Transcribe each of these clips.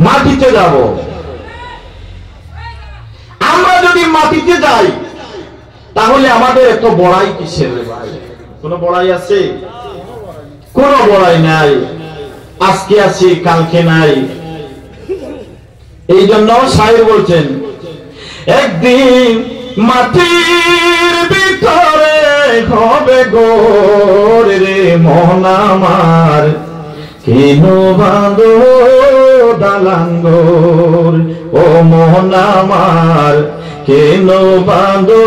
মাটিতে যাব। আমরা যদি মাটিতে যাই তাহলে আমাদের এত বড়াই কিসের রে ভাই? কোন বড়াই আছে? কোন বড়াই নাই। আজকে আছি কালকে নাই। এই জন্য শায়ের বলছেন, একদিন মাটির ভিতরে হবে গোর রে মন আমার, কেন বাঁধো দালান গোর ও মন আমার, কেন বাঁধো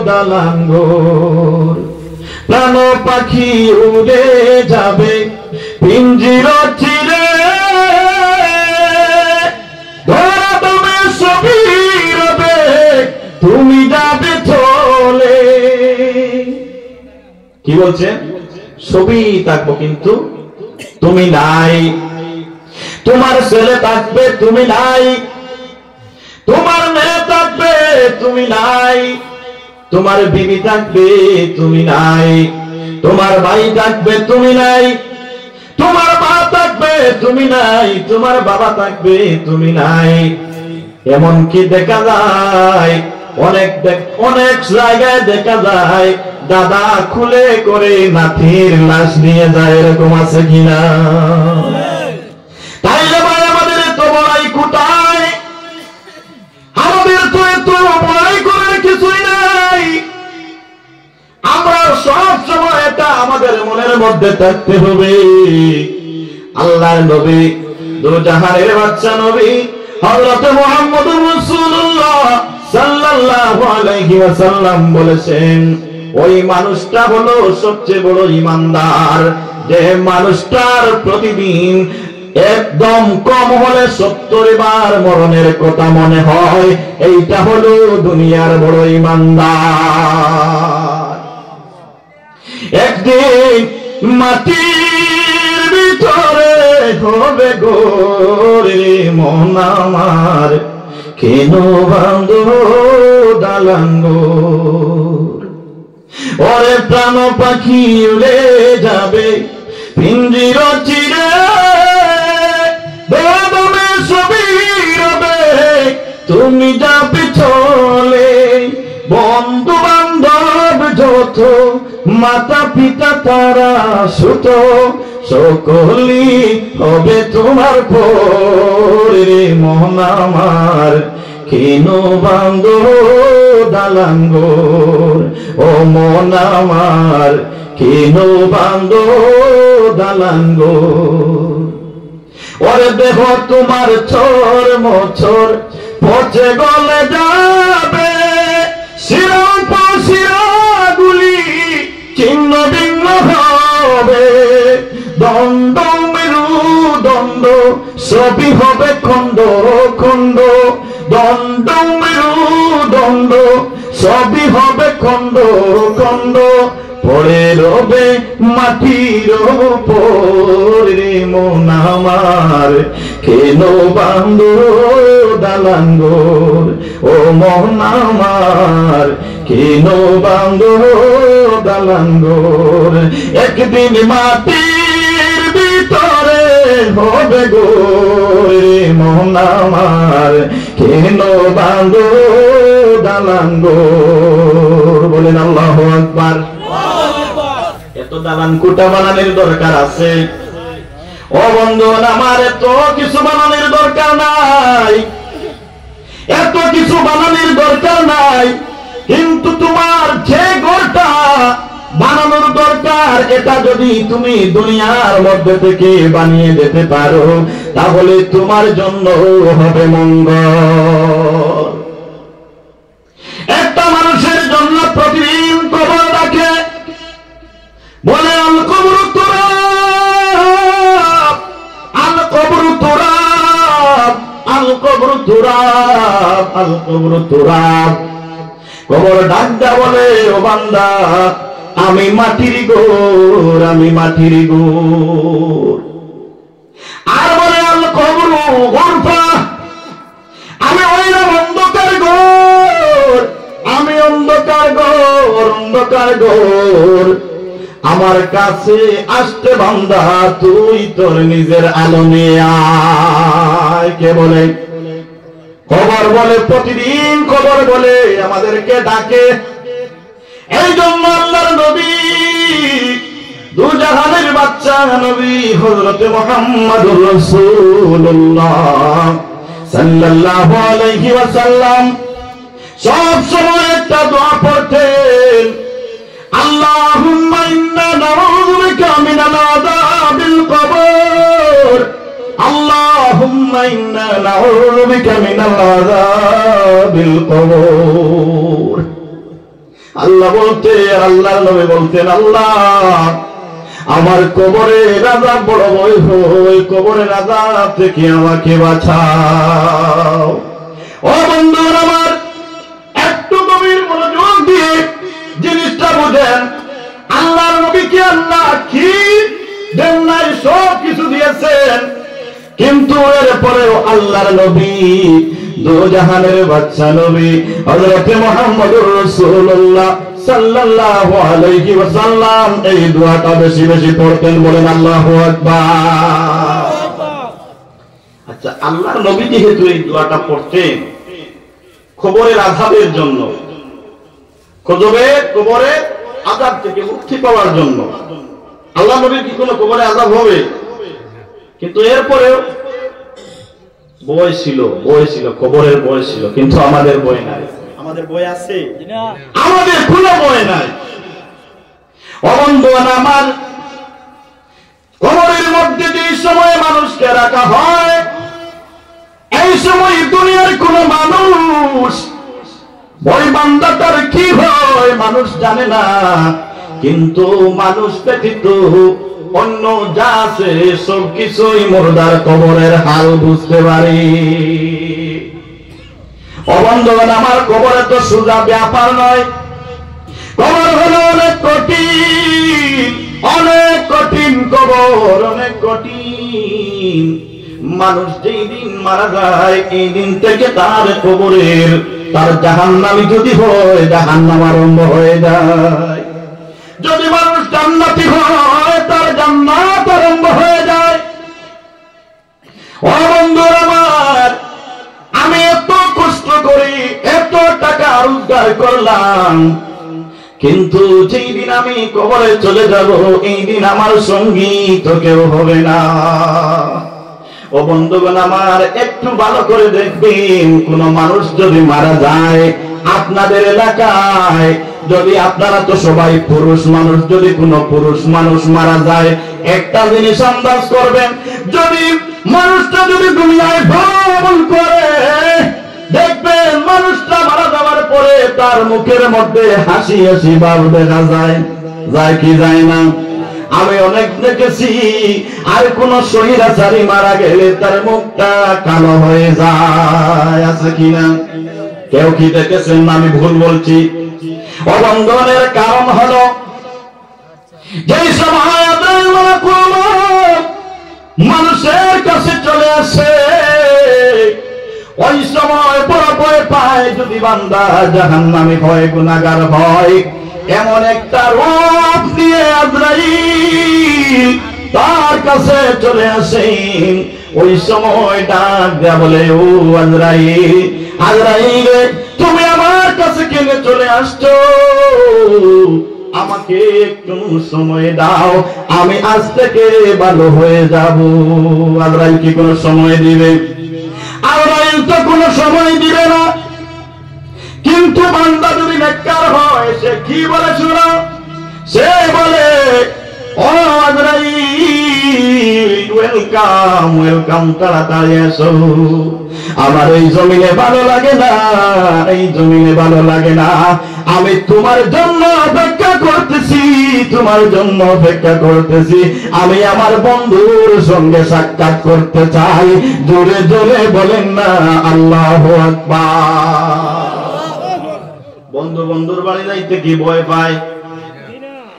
দালান গোর। প্রাণ পাখি উড়ে যাবে পিঞ্জির চিরে, ধরাবে ছবি রবে তুমি যাবে চলে। কি বলছে? ছবি থাকবো কিন্তু তুমি নাই। তোমার ছেলে থাকবে তুমি নাই, তোমার মেয়ে থাকবে তুমি নাই, তোমার বিবি থাকবে তুমি নাই, তোমার ভাই থাকবে তুমি নাই, তোমার মা থাকবে তুমি নাই, তোমার বাবা থাকবে তুমি নাই। এমনকি দেখা যায় অনেক জায়গায় দেখা যায় দাদা খুলে করে নাতির লাশ নিয়ে যায়, এরকম আছে কিনা? তাইলে ভাই আমাদের এত বড়াই কোথায়? আমাদের তো এত বড়াই করার কিছুই নাই। আমরা সব সময় এটা আমাদের মনের মধ্যে থাকতে হবে। আল্লাহর নবী, দুজাহানের বাদশা নবী হযরত মুহাম্মদুর রাসূলুল্লাহ সাল্লাল্লাহু আলাইহি ওয়াসাল্লাম বলেছেন, ওই মানুষটা হলো সবচেয়ে বড় ঈমানদার যে মানুষটার প্রতিদিন একদম কম হলে 70 বার মরণের কথা মনে হয়, এইটা হলো দুনিয়ার বড় ঈমানদার। একদিন মাটির ভিতরে হবে গোরে মন আমার, কেন বাঁধো দালান গোর। ওরে প্রাণ পাখি উড়ে যাবে পিঞ্জির চিরে, ধরাবে ছবি রবে তুমি যাবে চলে। বন্ধু বান্ধব যত মাতা পিতা তারা সুত, সকলি হবে তোমার পরে মন আমার, কেন বাঁধো দালান গোর ও মন আমার, কেন বাঁধো দালান গোর। ওরে দেহ তোমার চোর মোচর পচে গলে যাবে, শিরাগুলি ছিন্ন ভিন্ন হবে, দণ্ড মেরুদণ্ড সবই হবে খণ্ড খণ্ড, দণ্ড মেরুদণ্ড সবই হবে খণ্ড খণ্ড। পড়ে রবে মাটির উপরে মন আমার, কেন বাঁধো দালান গোর ও মন আমার, কেন বাঁধো দালান গোর। একদিন মাটির ভিতরে হবে গোরে মন আমার, কেন বাঁধো দালান গোর। বলেন আল্লাহু আকবার। এত দালান কোটা বানানোর দরকার আছে? ও বন্ধু আমার, এত কিছু বানানোর দরকার নাই, এত কিছু বানানোর দরকার নাই। কিন্তু তোমার যে ঘরটা বানানোর দরকার, এটা যদি তুমি দুনিয়ার মধ্যে থেকে বানিয়ে দিতে পারো তাহলে তোমার জন্য হবে মঙ্গল। একটা মানুষের জন্য প্রতিদিন কবর রাখে, বলে আল কবরু তুরাব, আল কবরু তুরাব, আল কবরু তুরাব, আল কবরু তুরাব। কবর ডাকটা বলে, ও বান্দা আমি মাটির গোর, আমি মাটির গোর। আর বলে আল কবরু গুরফা, আমি ওইরকম অন্ধকার গোর, আমি অন্ধকার গোর, অন্ধকার গোর। আমার কাছে আসতে বান্দা তুই তোর নিজের আলো নিয়ে আয়। কে বলে? কবর বলে। প্রতিদিন কবর বলে আমাদেরকে ডাকে। এই জন্য আল্লাহর নবী, দু জাহানের বাচ্চা নবী হযরত মুহাম্মদুর রাসূলুল্লাহ সাল্লাল্লাহু আলাইহি ওয়াসাল্লাম সব সময় একটা দোয়া পড়তেন, আল্লাহুম্মা ইন্না নাউযু বিকা মিনাল আযাবিল কবর, আল্লাহুম্মা ইন্না নাউযু বিকা মিনাল আযাবিল কবর। আল্লাহ বলতে, আল্লাহর নবী বলতেন, আল্লাহ আমার কবরের আযাব বড় ভয় হয়, কবরের আযাব থেকে আমাকে বাঁচাও। ও বন্ধুরা আমার, একটু গভীর মনোযোগ দিয়ে জিনিসটা বুঝেন। আল্লাহর নবীকে আল্লাহ কি দেন নাই? সব কিছু দিয়েছেন, কিন্তু এরপরেও আল্লাহর নবী, দু জাহানের বাদশা নবী হযরত মুহাম্মদুর রাসূলুল্লাহ সাল্লাল্লাহু আলাইহি ওয়াসাল্লাম এই দোয়াটা বেশি বেশি পড়তেন। বলেন আল্লাহু আকবার। আচ্ছা, আল্লাহর নবী যেহেতু এই দোয়াটা পড়তেন কবরের আযাবের জন্য, কবরের আযাব থেকে মুক্তি পাওয়ার জন্য, আল্লাহর নবীর কি কোনো কবরে আযাব হবে? কিন্তু এরপরেও বয় ছিল, কবরের বয় ছিল, কিন্তু আমাদের বয় নাই। আমাদের বয় আছে? আমাদের কোনো বয় নাই। অবন্ধুগণ আমার, কবরের মধ্যে যে সময় মানুষকে রাখা হয়, এই সময় দুনিয়ার কোন মানুষ ওই বান্দাটার কি হয় মানুষ জানে না, কিন্তু মানুষ ব্যতীত অন্য যা আছে সব কিছুই মুর্দার কবরের হাল বুঝতে পারি। বন্ধুগণ আমার, কবরে তো সোজা ব্যাপার নয়। কবর হলো অনেক কঠিন, অনেক কঠিন কবর, অনেক কঠিন। মানুষ যেই দিন মারা যায় এই দিন থেকে তার কবরের, তার জাহান্নামী যদি হয় জাহান্নাম আরম্ভ হয়ে যায়। যদি মানুষ জান্নাতি হয় তার জান্নাত আরম্ভ হয়ে যায়। ও বন্ধুরা আমার, আমি এত কষ্ট করি, এত টাকা রোজগার করলাম, কিন্তু যেই দিন আমি কবরে চলে যাব এই দিন আমার সঙ্গী তো কেউ হবে না। ও বন্ধুগণ আমার, একটু ভালো করে দেখবেন, কোন মানুষ যদি মারা যায় আপনাদের এলাকায়, যদি আপনারা তো সবাই পুরুষ মানুষ, যদি কোনো পুরুষ মানুষ মারা যায় একটা জিনিস আন্দাজ করবেন, যদি মানুষটা যদি দুনিয়ায় ভ্রমণ করে দেখবেন মানুষটা মারা যাওয়ার পরে তার মুখের মধ্যে হাসি হাসি ভাব দেখা যায়। যায় কি যায় না? আমি অনেক দেখেছি। আর কোন শহীদাচারী মারা গেলে তার মুখটা কালো হয়ে যায়, আছে কিনা? কেউ কি দেখেছেন? আমি ভুল বলছি? অবন্ধনের কারণ হলো যেই সময় মানুষের কাছে চলে আসে ওই সময় বড় ভয় পায়, যদি বান্দা জাহান্নামী হয়, গুনাহগার হয়, এমন একটা রূপ নিয়ে আজরাইল তার কাছে চলে আসে। ওই সময় ডাক দেয়া বলে, ও আজরাইল, আজরাইল তুমি আমার কাছে কেন চলে আসছো? আমাকে একটু সময় দাও, আমি আজ থেকে ভালো হয়ে যাব। আজরাইল কি কোনো সময় দিবে? আজরাইল তো কোনো সময় দিবে না। কিন্তু বান্দা যদি নেককার হয় সে কি বলে শোনো? সে বলে, ও আজরাইল, ওয়েলকাম ওয়েলকাম, তাড়াতাড়ি এসো। আমার এই জমিনে ভালো লাগে না, এই জমিনে ভালো লাগে না। আমি তোমার জন্য অপেক্ষা করতেছি, তোমার জন্য অপেক্ষা করতেছি। আমি আমার বন্ধুর সঙ্গে সাক্ষাৎ করতে চাই। জোরে জোরে বলেন না আল্লাহু আকবার। বন্ধু বন্ধুর বাড়ি যাইতে কি ভয় পায়?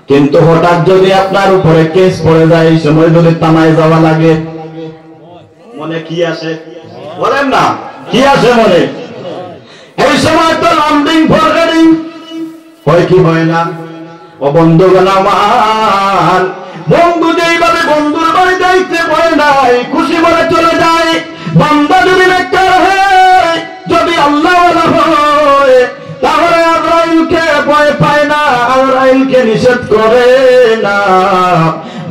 কিন্তু হঠাৎ যদি আপনার উপরে কেস পড়ে যায়, এই সময় যদি থানায় যাওয়া লাগে, মনে কি আসে? বলেন না, কি আসে মনে? এই সময় তো লাম্বিং ফরগেটিং হয় কি হয় না? ও বন্ধুগণ আমার, বন্ধু যেইভাবে বন্ধুর বাড়ি যাইতে ভয় নাই, খুশি মনে চলে যায়, বান্দা যদি নেককার হয়, যদি আল্লাহওয়ালা হয়, তাহলে আজরাইলকে ভয় পায় না, আজরাইলকে নিষেধ করে না।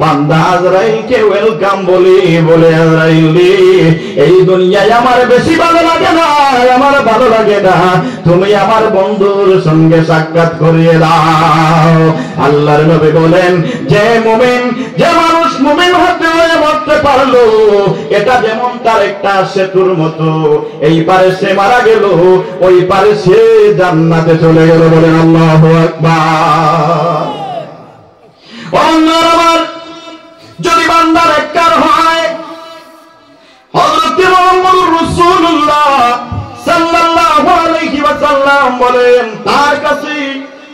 বান্দা আজরাইলকে ওয়েলকাম বলে আজরাইল এই দুনিয়ায় আমার বেশি ভালো লাগে না, আমার ভালো লাগে না, তুমি আমার বন্ধুর সঙ্গে সাক্ষাৎ করিয়ে দাও। আল্লাহর নবী বলেন, যে মুমিন, যে মানুষ মুমিন হতে হয়ে মরতে পারলো, এটা যেমন তার একটা সেতুর মতো, এই পারে সে মারা গেল, ওই পারে সে জান্নাতে চলে গেল। বলেন আল্লাহু আকবার। আমার যদি বান্দা নেককার হয়, হযরত মুহাম্মদুর রাসূলুল্লাহ সাল্লাল্লাহু আলাইহি ওয়াসাল্লাম বলেন, তার কাছে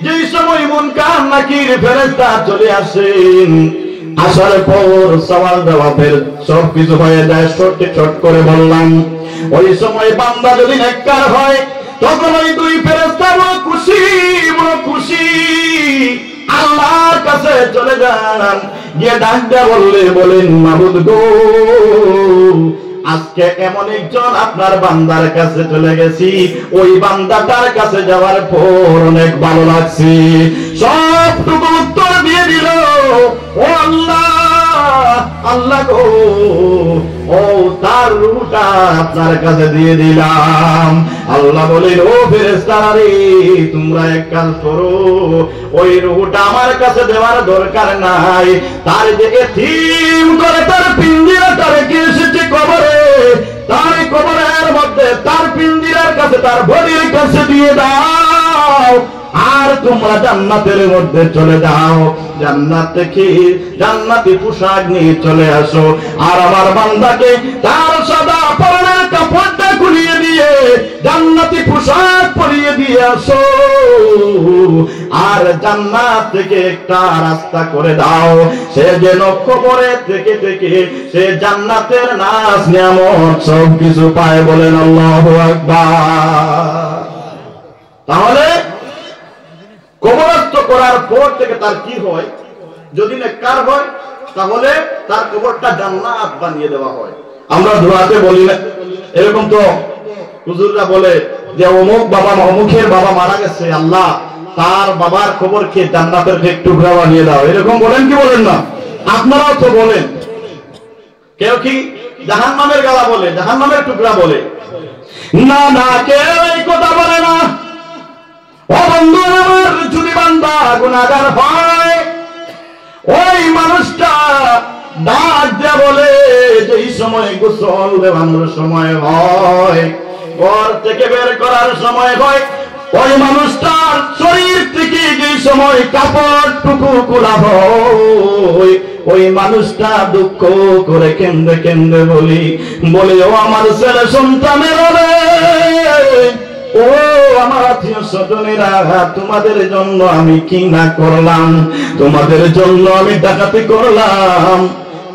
যে সময় মুনকার নাকির ফেরেশতা চলে আসেন, আসার পর সওয়াল জবাবের সব কিছু হয়ে যায়। শর্ট করে বললাম, ওই সময় বান্দা যদি নেককার হয়, তখন ওই দুই ফেরেশতা বড় খুশি আল্লাহর কাছে চলে যান, গিয়ে ডাক দেয়া বলেন, মাবুদ গো, আজকে এমন একজন আপনার বান্দার কাছে চলে গেছি, ওই বান্দাটার কাছে যাওয়ার পর অনেক ভালো লাগছে। সবটুকু উত্তর দিয়ে দিল, ও আল্লাহ গো, ও তার রূহটা আপনার কাছে দিয়ে দিলাম। আল্লাহ বলেন, ও ফেরেশতারা রে, তোমরা এক কাজ করো, ওই রূহটা আমার কাছে দেওয়ার দরকার নাই, তার যে এতিম করে তার পিঞ্জিরাটা রেখে এসেছে কবরে, তার কবরের মধ্যে তার পিঞ্জিরার কাছে, তার বডির কাছে দিয়ে দাও, আর তোমরা জান্নাতের মধ্যে চলে যাও, জান্নাত থেকে জান্নাতি পোশাক নিয়ে চলে আসো, আর আমার বান্দাকে তার সাদা পরনের কাপড়টা খুলিয়ে দিয়ে জান্নাতি পোশাক পরিয়ে দিয়ে আসো, আর জান্নাত থেকে একটা রাস্তা করে দাও, সে যেন কবরে থেকে সে জান্নাতের নাজ নিয়ামত সব কিছু পায়। বলেন আল্লাহু আকবার। তাহলে কবরস্থ করার পর থেকে তার কি হয়? যদি নেককার হয়, তাহলে তার কবরটা জান্নাত বানিয়ে দেওয়া হয়। আমরা দোয়াতে বলি না, এরকম তো হুজুররা বলে যে অমুক বাবা, অমুকের বাবা মারা গেছে, আল্লাহ তার বাবার কবরকে জান্নাতের এক টুকরা বানিয়ে দাও, এরকম বলেন কি বলেন না? আপনারাও তো বলেন। কেউ কি জাহান্নামের গালা বলে, জাহান্নামের টুকরা বলে? না, কেউ এই কথা বলে না। ও বন্ধু আমার, যদি বান্দা গুনাহগার হয়, ওই মানুষটা ডাক দিয়ে বলে, যেই সময় গোসল দেওয়ানোর সময় হয়, ঘর থেকে বের করার সময় হয়, ওই মানুষটার শরীর থেকে যেই সময় কাপড়টুকু খোলা হয়, ওই মানুষটা দুঃখ করে কেন্দে বলে, ও আমার ছেলে সন্তানের রে, ও আমার আত্মীয় স্বজনেরা, তোমাদের জন্য আমি কি না করলাম, তোমাদের জন্য আমি ডাকাতি করলাম,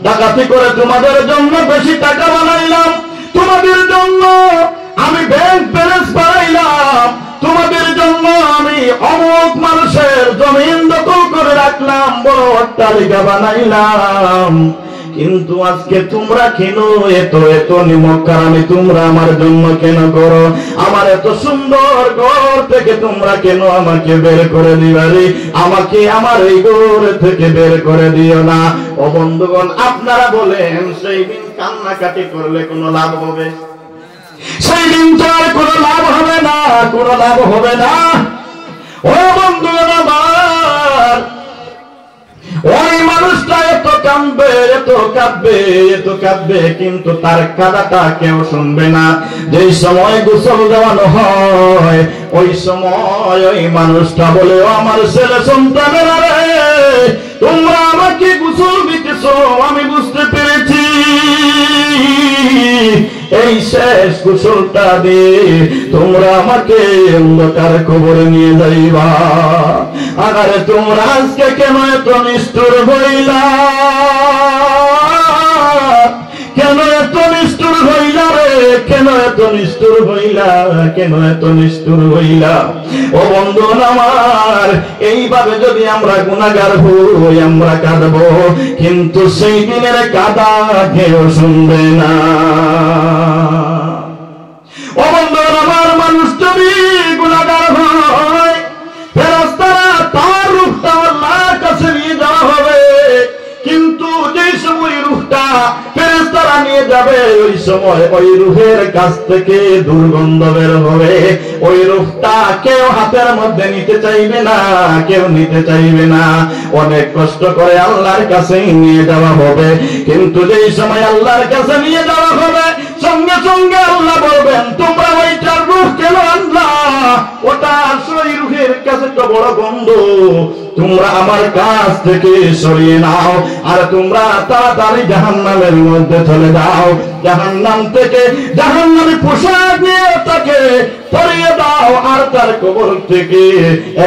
ডাকাতি করে তোমাদের জন্য বেশি টাকা বানাইলাম, তোমাদের জন্য আমি ব্যাংক ব্যালেন্স বাড়াইলাম, তোমাদের জন্য আমি অমুক মানুষের জমিন দখল করে রাখলাম, বড় অট্টালিকা বানাইলাম, কিন্তু আজকে তোমরা কেন এত নিমক্কারামি তোমরা আমার জন্য কেন করো? আমার এত সুন্দর ঘর থেকে তোমরা কেন আমাকে বের করে দিবারে? আমাকে আমার এই ঘর থেকে বের করে দিও না। ও বন্ধুগণ, আপনারা বলেন, সেই দিন কান্নাকাটি করলে কোনো লাভ হবে? সেই দিন তো আর কোনো লাভ হবে না, কোনো লাভ হবে না। ও বন্ধুগণ আমার, ওই মানুষটা এত কাঁদবে, কিন্তু তার কাঁদাটা কেউ শুনবে না। যেই সময় গোসল দেওয়ানো হয়, ওই সময় ওই মানুষটা বলে, ও আমার ছেলে সন্তানেরা রে, তোমরা আমাকে গোসল দিতেছ, আমি বুঝতে পেরেছি, এই শেষ গোসলটা দিয়ে তোমরা আমাকে অন্ধকার কবরে নিয়ে যাইবা। আরে তোমরা আজকে কেন এত নিষ্ঠুর হইলা? কেন এত নিষ্ঠুর হইলা রে? কেন এত নিষ্ঠুর হইলা? কেন এত নিষ্ঠুর হইলা? ও বন্ধু আমার, এইভাবে যদি আমরা গুনাহগার হই, আমরা কাঁদবো, কিন্তু সেই দিনের কাঁদা কেউ শুনবে না। ওই সময় ওই রূহের কাছ থেকে দুর্গন্ধ বের হবে। ওই রূহটা কেউ হাতের মধ্যে নিতে চাইবে না, কেউ নিতে চাইবে না। অনেক কষ্ট করে আল্লাহর কাছে নিয়ে যাওয়া হবে, কিন্তু যেই সময় আল্লাহর কাছে নিয়ে যাওয়া হবে সঙ্গে সঙ্গে আল্লাহ বলবেন, তোমরা ওইটার রূহ কেন আনলা? ওটা আসলে রূহের কাছে তো বড় গন্ধ, তোমরা আমার কাছ থেকে সরিয়ে নাও, আর তোমরা তাড়াতাড়ি জাহান্নামের মধ্যে চলে যাও। জাহান্নাম থেকে জাহান্নামী পোশাক নিয়ে তাকে সরিয়ে দাও, আর তার কবর থেকে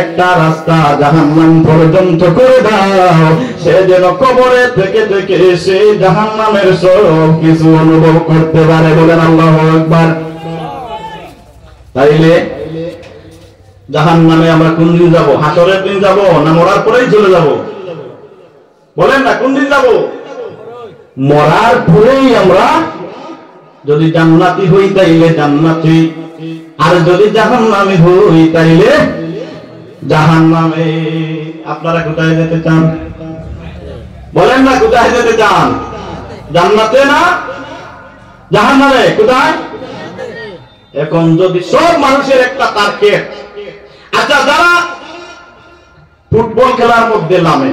একটা রাস্তা জাহান্নাম পর্যন্ত করে দাও, সে যেন কবরে থেকে থেকে সে জাহান্নামের সব কিছু অনুভব করতে পারে। বলেন আল্লাহু আকবার। তাইলে জাহান্নামে আমরা কোন দিন যাবো? হাসরের দিন যাবো না মরার পরেই চলে যাব? বলেন না, কোন দিন যাব? মরার পরেই আমরা যদি জান্নাতি হই তাইলে জান্নাতি, আর যদি জাহান্নামী হই তাইলে জাহান্নামে। আপনারা কোথায় যেতে চান? বলেন না, কোথায় যেতে চান? জান্নাতে না জাহান্নামে? কোথায়? এখন যদি সব মানুষের একটা টার্গেট, আচ্ছা যারা ফুটবল খেলার মধ্যে নামে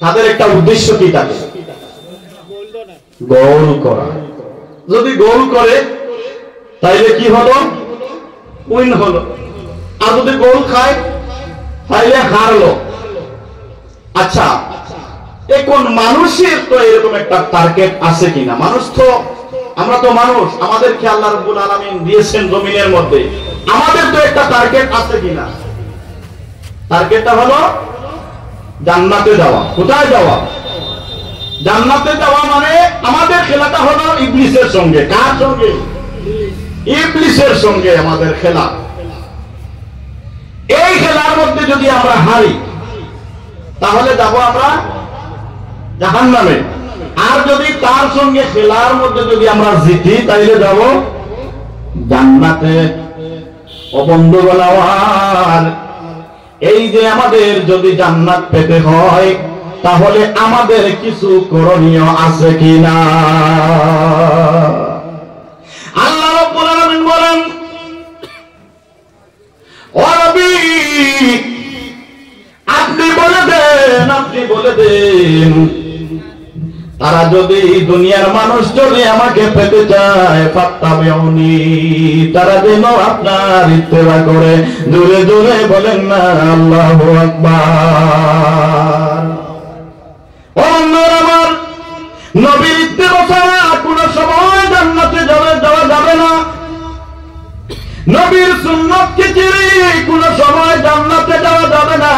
তাদের একটা উদ্দেশ্য কি থাকে? গোল করা। যদি গোল করে তাইলে কি হলো? উইন হলো। আর যদি গোল খায় তাইলে হারলো। আচ্ছা, এখন মানুষের তো এরকম একটা টার্গেট আছে কিনা? মানুষ তো, আমরা তো মানুষ, আমাদেরকে আল্লাহ রাব্বুল আলামিন দিয়েছেন জমিনের মধ্যে, আমাদের তো একটা টার্গেট আছে কিনা? টার্গেটটা হলো জান্নাতে যাওয়া। কোথায় যাওয়া? জান্নাতে যাওয়া। মানে আমাদের খেলাটা হলো ইবলিসের সঙ্গে। কার সঙ্গে? ইবলিসের সঙ্গে আমাদের খেলা। এই খেলার মধ্যে যদি আমরা হারি তাহলে যাব আমরা জাহান্নামে, আর যদি তার সঙ্গে খেলার মধ্যে যদি আমরা জিতি তাইলে যাব জান্নাতে। ও বন্ধুগণ আমার, এই যে আমাদের যদি জান্নাত পেতে হয় তাহলে আমাদের কিছু করণীয় আছে কিনা? আল্লাহ রাব্বুল আলামিন বলেন, ও নবী আপনি বলে দেন, আপনি বলে দেন, তারা যদি দুনিয়ার মানুষ যদি আমাকে পেতে চায় ফাত্তাবিউনি, তারা যেন আপনার ইত্তেবা করে। জোরে জোরে বলেন না আল্লাহু আকবার। ও আমার নবীর ইত্তেবা ছাড়া কোনো সময় জান্নাতে যাওয়া যাবে না। নবীর সুন্নতকে ছেড়ে কোনো সময় জান্নাতে যাওয়া যাবে না।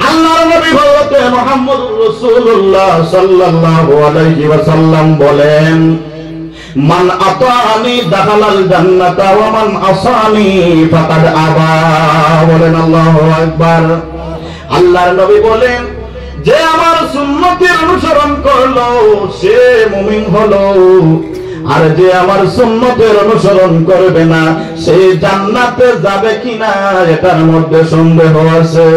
আল্লাহর নবী হযরত মুহাম্মদুর রাসূলুল্লাহ সাল্লাল্লাহু আলাইহি ওয়াসাল্লাম বলেন, মান আতানি দাখালাল জান্নাতা ওয়া মান আসানি ফাকাদ আবা। বলেন আল্লাহু আকবার। আল্লাহর নবী বলেন, যে আমার সুন্নতের অনুসরণ করলো সে মুমিন হলো, আর যে আমার সুন্নতের অনুসরণ করবে না সে জান্নাতে যাবে কিনা এটার মধ্যে সন্দেহ আছে।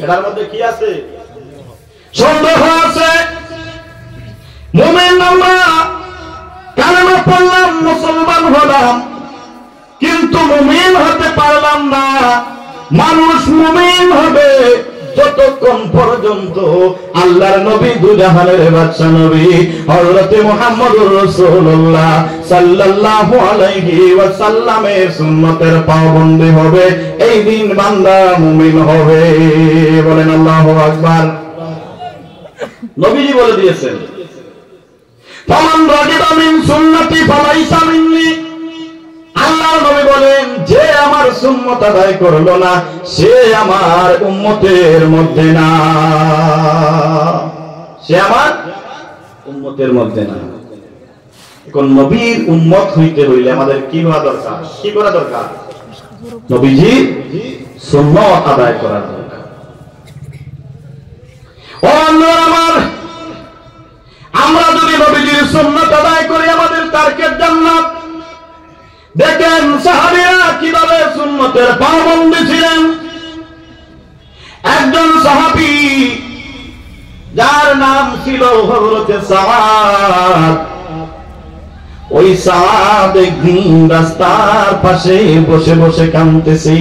এটার মধ্যে কি আছে? সন্দেহ আছে। মুমিন আমরা কালেমা পড়লাম, মুসলমান হলাম, কিন্তু মুমিন হতে পারলাম না। মানুষ মুমিন হবে যতক্ষণ পর্যন্ত আল্লাহর নবী দুজাহানের বাদশা নবী হযরত মুহাম্মদুর রাসূলুল্লাহ সাল্লাল্লাহু আলাইহি ওয়াসাল্লামের সুন্নতের পাবন্দি হবে, এই দিন বান্দা মুমিন হবে। বলেন আল্লাহু আকবার। নবীজি বলে দিয়েছেন, ফামান রাগিবা মিন সুন্নতি ফালাইসা মিন্নি। আল্লাহ নবী বলেন, যে আমার সুন্নত আদায় করলো না সে আমার উম্মতের মধ্যে না, সে আমার উম্মতের মধ্যে না। এখন নবীর উম্মত হইতে হইলে আমাদের কি হওয়া দরকার? কি করা দরকার? নবীজি সুন্নত আদায় করা দরকার। ও আল্লাহ আমার, আমরা যদি নবীজির সুন্নত আদায় করি আমাদের টার্গেট জান্নাত। দেখেন সাহাবীরা কিভাবে সুন্নতের পাবন্দি ছিলেন। একজন সাহাবী যার নাম ছিল হযরতে সাদ। ওই সাদ একদিন রাস্তার পাশে বসে বসে কাঁদতেছে।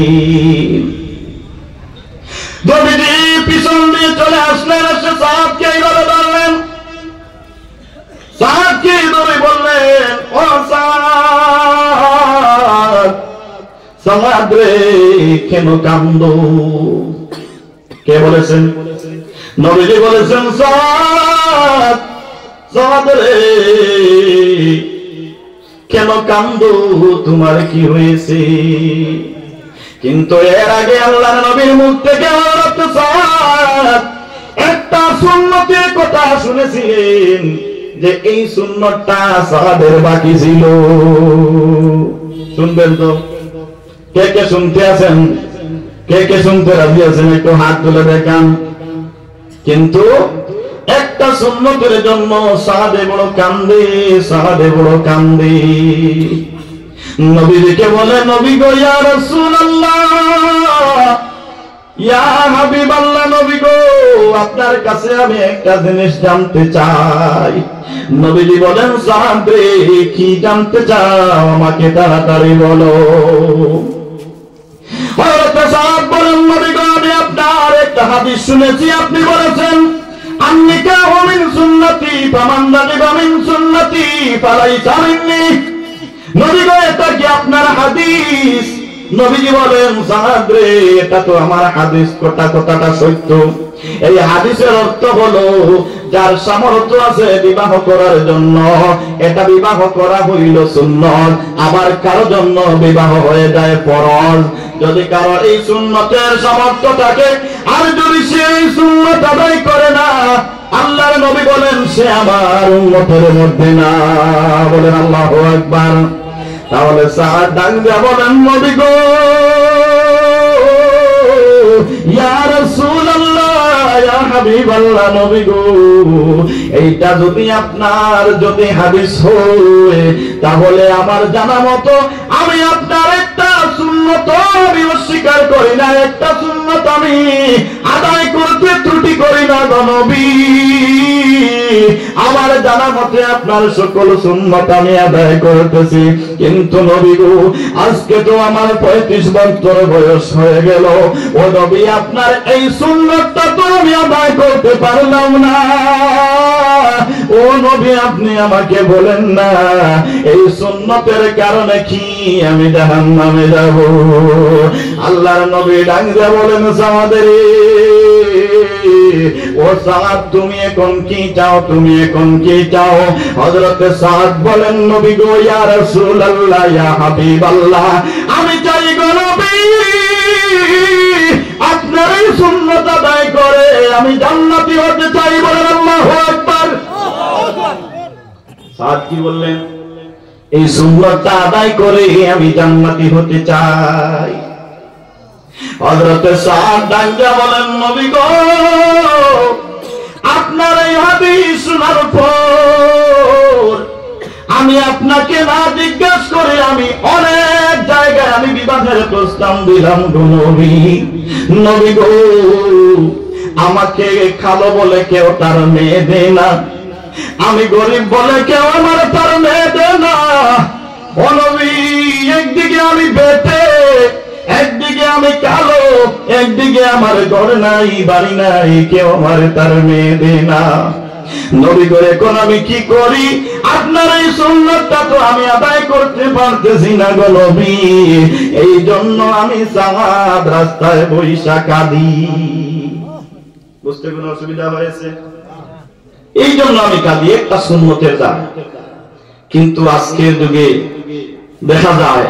নবীজি পিছন দিয়ে চলে আসলেন, এসে সাদকে এইভাবে ধরলেন। সাদকে ধরে বললেন, ও সাদ, সাদ রে কেন কান্দো? কে বলেছেন? নবীজি বলেছেন, সাদ, সাদ রে কেন কান্দো, তোমার কি হয়েছে? কিন্তু এর আগে আল্লাহর নবীর মুখ থেকে সাদ একটা সুন্নতের কথা শুনেছিলেন, যে এই সুন্নতটা সাদের বাকি ছিল। শুনবেন তো? কে কে শুনতে আছেন? কে কে শুনতে রাজি আছেন? একটু হাত তুলে দেখান। কিন্তু একটা সুন্নতের জন্য সাদে বড় কান্দে, সাদে বড় কান্দে। নবীকে বলে, নবী গো, ইয়া রাসূলুল্লাহ, ইয়া হাবিবাল্লাহ, নবী গো, আপনার কাছে আমি একটা জিনিস জানতে চাই। নবীজি বলেন, সাদ রে কি জানতে চাও, আমাকে তাড়াতাড়ি বলো। হযরত সাদ বলেন, নবী গো, আমি আপনার একটা হাদিস শুনেছি, আপনি বলেছেন, আন-নিকাহু মিন সুন্নতি ফামান রাগিবা মিন সুন্নতি ফালাইসা মিন্নি। নবী গো, এটা কি আপনার হাদিস? নবীজি বলেন, সাদ রে এটা তো আমার হাদিস, কথাটা সত্য। এই হাদিসের অর্থ হলো, যার সামর্থ্য আছে বিবাহ করার জন্য, এটা বিবাহ করা হইল সুন্নত, আবার কারো জন্য বিবাহ হয়ে যায় ফরজ। যদি কারো এই সুন্নতের সামর্থ্য থাকে, আর যদি সে এই সুন্নত আদায় করে না, আল্লাহর নবী বলেন সে আমার উম্মতের মধ্যে না। বলেন আল্লাহু আকবার। তাহলে সাদ ডাক দিয়ে বলেন, নবী গো, ইয়া রাসূলুল্লাহ, ইয়া হাবিবাল্লাহ, নবী গো, এইটা যদি আপনার যদি হাদিস হয়, তাহলে আমার জানা মতো আমি আপনার একটা সুন্নত আমি অস্বীকার করি না, একটা সুন্নত আমি আদায় করতে ত্রুটি করি না গো নবী। আমার জানা মতে আপনার সকল সুন্নত আমি আদায় করতেছি। কিন্তু নবী গো, আজকে তো আমার 35 বছর বয়স হয়ে গেল, ও নবী, আপনার এই সুন্নতটা তো আমি আদায় করতে পারলাম না। ও নবী, আপনি আমাকে বলেন না, এই সুন্নতের কারণে কি আমি জাহান্নামে যাব? আল্লাহর নবী ডাক দিয়ে বলেন, সাদের, ও সাদ, তুমি এখন কি চাও? তুমি এখন কি চাও? হযরত সাদ বলেন, নবী গো, ইয়া রাসূলুল্লাহ, ইয়া হাবিবাল্লাহ, আমি চাই গো নবী, আপনার এই সুন্নত আদায় করে আমি জান্নাতি হতে চাই। বলেন আল্লাহু আকবার। সাদ কি বললেন? এই সুন্নতটা আদায় করে আমি জান্নাতি হতে চাই। হযরত সাদ ডাঙ্গা বলেন, নবী গো, আপনার এই হাদিস শোনার পর আমি আপনাকে না জিজ্ঞেস করে আমি অনেক জায়গায় আমি বিবাহের প্রস্তাব দিলাম গো নবী। নবী গো, আমাকে খালো বলে কেউ তার মেয়ে দেয় না, আমি গরিব বলে কেউ আমার তার মেয়ে দেয় না। ও নবী, একদিকে আমি বেটে, একদিকে আমি কালো, একদিকে আমার ঘর নাই, বাড়ি নাই, কেউ আমার তার মেয়ে দেয় না। নবী গো, এখন আমি কি করি? আপনার এই সুন্নতটা তো আমি আদায় করতে পারতেছি না গো নবী, এই জন্য আমি সাদ রাস্তায় বইসা কাঁদি। বুঝতে কোনো অসুবিধা হয়েছে? এই জন্য আমি কাঁদি, একটা সুন্নতের দাম। কিন্তু আজকের যুগে দেখা যায়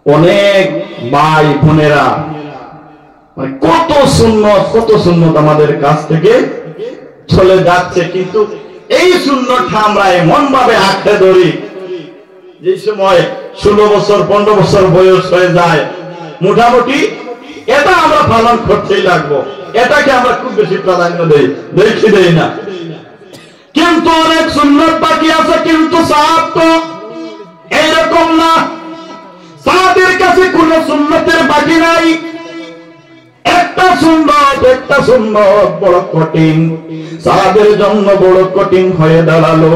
অনেক ভাই বোনেরা কত সুন্নত আমাদের কাছ থেকে চলে যাচ্ছে, কিন্তু এই সুন্নতটা আমরা এমন ভাবে আঁকড়ে ধরি, যে সময় 16 বছর 15 বছর বয়স হয়ে যায়, মোটামুটি এটা আমরা পালন করতেই লাগবো, এটাকে আমরা খুব বেশি প্রাধান্য দেই না। কিন্তু অনেক সুন্নত বাকি আছে। কিন্তু সাদ তো এইরকম না, সাদের কাছে কোন সুন্নতের বাকি নাই। একটা সুন্নত প্রত্যেকটা সুন্নত বড় কঠিন, সাহাবের জন্য বড় কঠিন হয়ে দাঁড়ালো।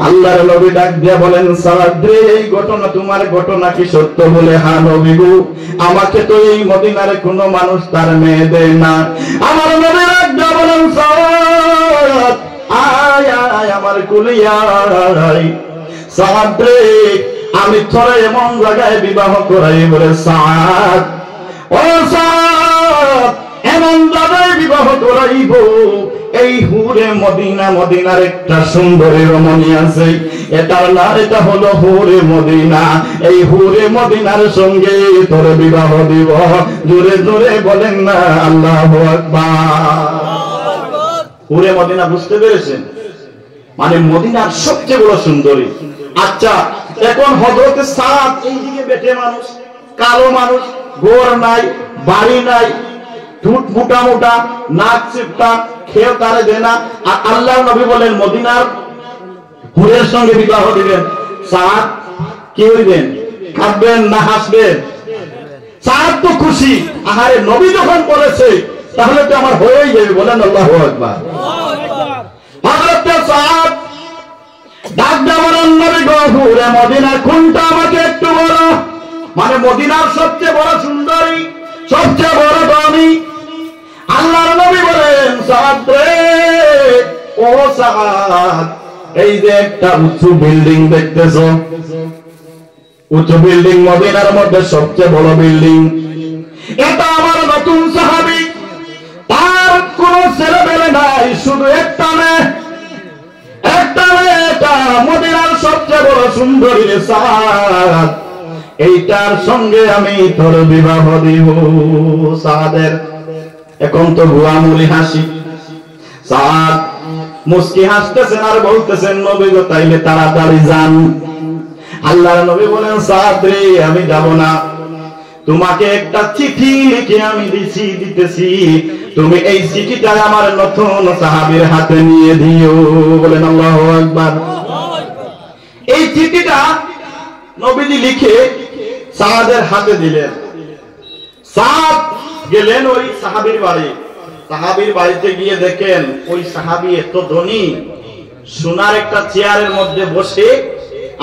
আল্লাহর নবী ডাক দিয়ে বলেন, সাদ রে, এই ঘটনা তোমার ঘটনা কি সত্য? বলে, হ্যাঁ নবী গো, আমাকে তো এই মদিনার কোন মানুষ তার মেয়ে দেয় না। আমার নবী ডাক দিয়ে বলেন, সাদ আয় আয় আমার কুলিয়া, সাদ রে, আমি তোরে এমন জায়গায় বিবাহ করাই। বলে, সাদ ও সাদ, এমন জায়গায় বিবাহ করাইব, এই হুরে মদিনা, মদিনার একটা সুন্দরী রমণী আছে, এটার না, এটা হলো হুরে মদিনা। এই হুরে মদিনার সঙ্গে তোর বিবাহ দিব। জোরে জোরে বলেন না আল্লাহু আকবার। হুরে মদিনা বুঝতে পেরেছেন? মানে মদিনার সবচেয়ে বড় সুন্দরী। আচ্ছা, এখন হযরতে সাদ এইদিকে বেটে মানুষ, কালো মানুষ, গোর নাই, বাড়ি নাই, ঠুট মোটা মোটা, নাক চিপটা, খেয়ে তারে দেনা। আর আল্লাহর নবী বলেন মদিনার হুরের সঙ্গে বিবাহ দিবেন। সাদ কি হইবেন? কাঁদবেন না হাসবেন? সাদ তো খুশি। আহারে, নবী যখন বলেছে তাহলে তো আমার হয়েই যাবে। বলেন আল্লাহু আকবার। হযরত সাদ ডাক দিয়ে বলেন, নবী গো, হুরে মদিনার কোনটা আমাকে একটু বলো। মানে মদিনার সবচেয়ে বড় সুন্দরী, সবচেয়ে বড় দামি। আল্লাহর নবী বলেন, সাদ রে, ও সাদ, এই যে একটা উঁচু বিল্ডিং দেখতেছো, উঁচু বিল্ডিং মদিনার মধ্যে সবচেয়ে বড় বিল্ডিং। এটা আমার নতুন সাহাবী, তার কোন ছেলেবেলে নাই, শুধু একটা মেয়ে, একটা মেয়ে, এটা মদিনার সবচেয়ে বড় সুন্দরী সাদ, এইটার সঙ্গে আমি তোর বিবাহ দিব। সাদের এখন তো গুয়ামুলি হাসি। সাদ মুস্কি হাসতেছেন আর বলতেছেন, নবী গো, তাইলে তাড়াতাড়ি যান। আল্লাহর নবী বলেন, সাদ রে, আমি যাব না, তোমাকে একটা চিঠি লিখে আমি দিতেছি, তুমি এই চিঠিটা আমার নতুন সাহাবীর হাতে নিয়ে দিও। বলেন আল্লাহু আকবার। এই চিঠিটা নবীজি লিখে সাদের হাতে দিলেন। সাদ গেলেন ওই সাহাবীর বাড়ি। সাহাবীর বাড়িতে গিয়ে দেখেন ওই সাহাবী এত ধনী, সোনার একটা চেয়ারের মধ্যে বসে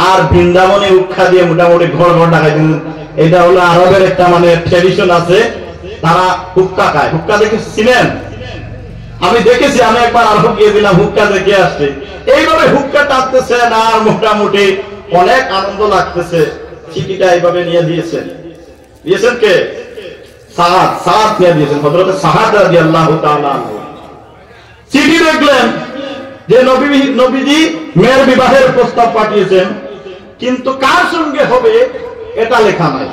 আর বৃন্দাবনে উৎখা দিয়ে মোটামুটি ঘর ঘর ডাকাইতেন। এটা হলো আরবের একটা মানে ট্রেডিশন আছে, তারা হুক্কা খায়। হুক্কা দেখেছিলেন? আমি দেখেছি, আমি একবার আরব গিয়েছিলাম, হুক্কা দেখে আসছে। এইভাবে হুক্কা টানতেছে আর মোটামুটি অনেক আনন্দ লাগতেছে। চিঠিটা এইভাবে নিয়ে দিয়েছেন। দিয়েছেন কে? সাদ। সাদ নিয়ে দিয়েছেন, হযরত সাদ রাদিয়াল্লাহু তাআলা আনহু। চিঠি দেখলেন যে নবীজি মেয়ের বিবাহের প্রস্তাব পাঠিয়েছেন, কিন্তু কার সঙ্গে হবে এটা লেখা নাই।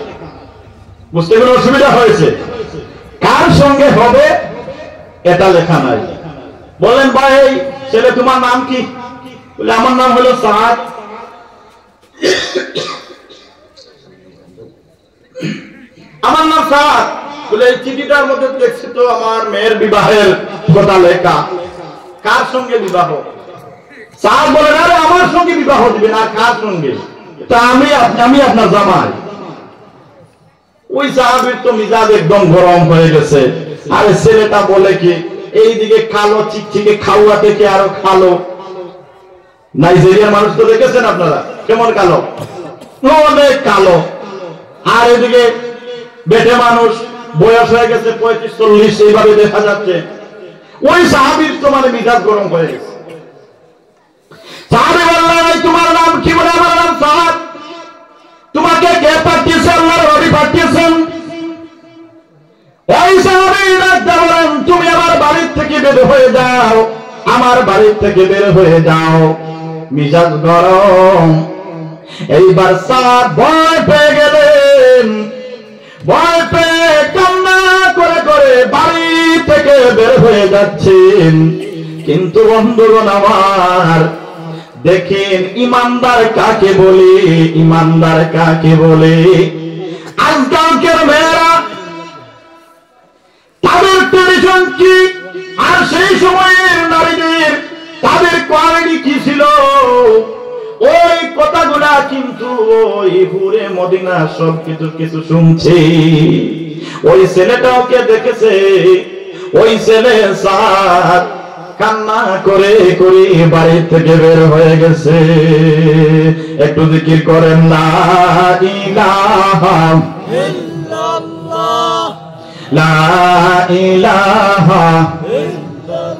বুঝতে কোনো অসুবিধা হয়েছে? কার সঙ্গে হবে এটা লেখা নাই। বলেন, ভাই ছেলে তোমার নাম কি? বলে, আমার নাম হলো সাদ। আমার নাম সাদ। বলে, এই চিঠিটার মধ্যে দেখছি তো আমার মেয়ের বিবাহের কথা লেখা, কার সঙ্গে বিবাহ? সাদ বলেন, আরে আমার সঙ্গে বিবাহ দিবেন, আর কার সঙ্গে? তা আমি আপনার জামাই। ওই সাহাবীর তো মিজাজ একদম গরম হয়ে গেছে। আরে ছেলেটা বলে কি, এইদিকে কালো চিকচিকে, খাওয়া থেকে আরো কালো। নাইজেরিয়ার মানুষ তো দেখেছেন আপনারা কেমন কালো, অনেক কালো। আর এদিকে বেটে মানুষ, বয়স হয়ে গেছে 35-40, এইভাবে দেখা যাচ্ছে। ওই সাহাবীর তো মানে মিজাজ গরম হয়ে গেছে। সাহাবী বললেন, তোমার নাম কি? বলে, আমার নাম সাদ। তোমাকে কে পাঠিয়েছে? আল্লাহর নবী পাঠিয়েছেন। ওই সাহাবী বলেন, তুমি আমার বাড়ির থেকে বের হয়ে যাও, আমার বাড়ির থেকে বের হয়ে যাও। মিজাজ গরম। এইবার সাদ ভয় পেয়ে গেলেন, ভয় পেয়ে কান্না করে করে বাড়ি থেকে বের হয়ে যাচ্ছেন। কিন্তু বন্ধুগণ আমার, দেখেন ইমানদার কাকে বলে, ইমানদার কাকে বলে। আজকালকার মেয়েরা তাদের ট্রেডিশন কি, আর সেই সময়ের নারীদের তাদের কোয়ালিটি কি ছিল, ওই কথাগুলা কিন্তু ওই হুরে মদিনা সব কিছু শুনছে। ওই ছেলেটাকে দেখেছে, ওই ছেলে স্যার কান্না করে করে বাড়ি থেকে বের হয়ে গেছে। একটু জিকির করেন লা ইলাহা ইল্লাল্লাহ, লা ইলাহা ইল্লাল্লাহ।